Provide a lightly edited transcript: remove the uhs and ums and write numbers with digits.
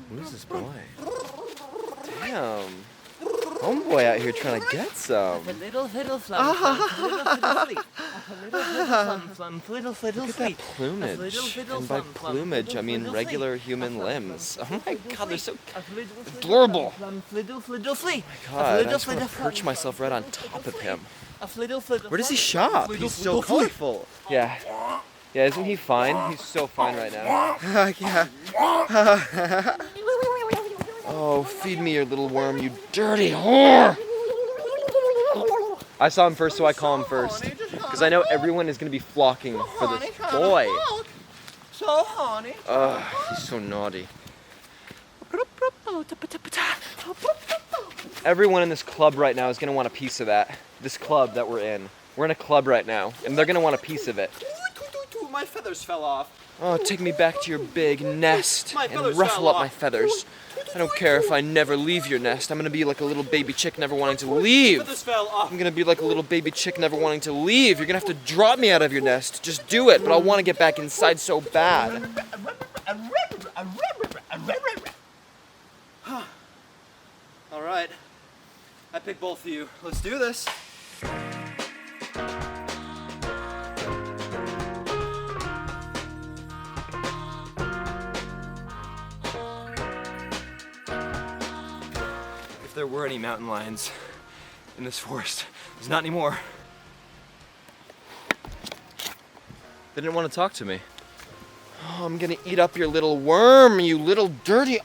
Who's this boy? Damn. Homeboy out here trying to get some. A little fiddle flum, little fiddle Look at that plumage. And by plumage, I mean regular human limbs. Oh my god, they're so adorable. Oh my god, I just want to perch myself right on top of him. Where does he shop? He's so colorful. Yeah. Yeah, isn't he fine? He's so fine right now. Yeah. Oh, feed me your little worm, you dirty whore! I saw him first, so I call him first. Because I know everyone is going to be flocking for this boy. So honey. He's so naughty. Everyone in this club right now is going to want a piece of that. This club that we're in. We're in a club right now, and they're going to want a piece of it. My feathers fell off. Oh, take me back to your big nest and ruffle up my feathers. I don't care if I never leave your nest. I'm gonna be like a little baby chick never wanting to leave. I'm gonna be like a little baby chick never wanting to leave. You're gonna have to drop me out of your nest. Just do it, but I want to get back inside so bad. All right. I pick both of you. Let's do this. If there were any mountain lions in this forest, there's not anymore. They didn't want to talk to me. Oh, I'm gonna eat up your little worm, you little dirty...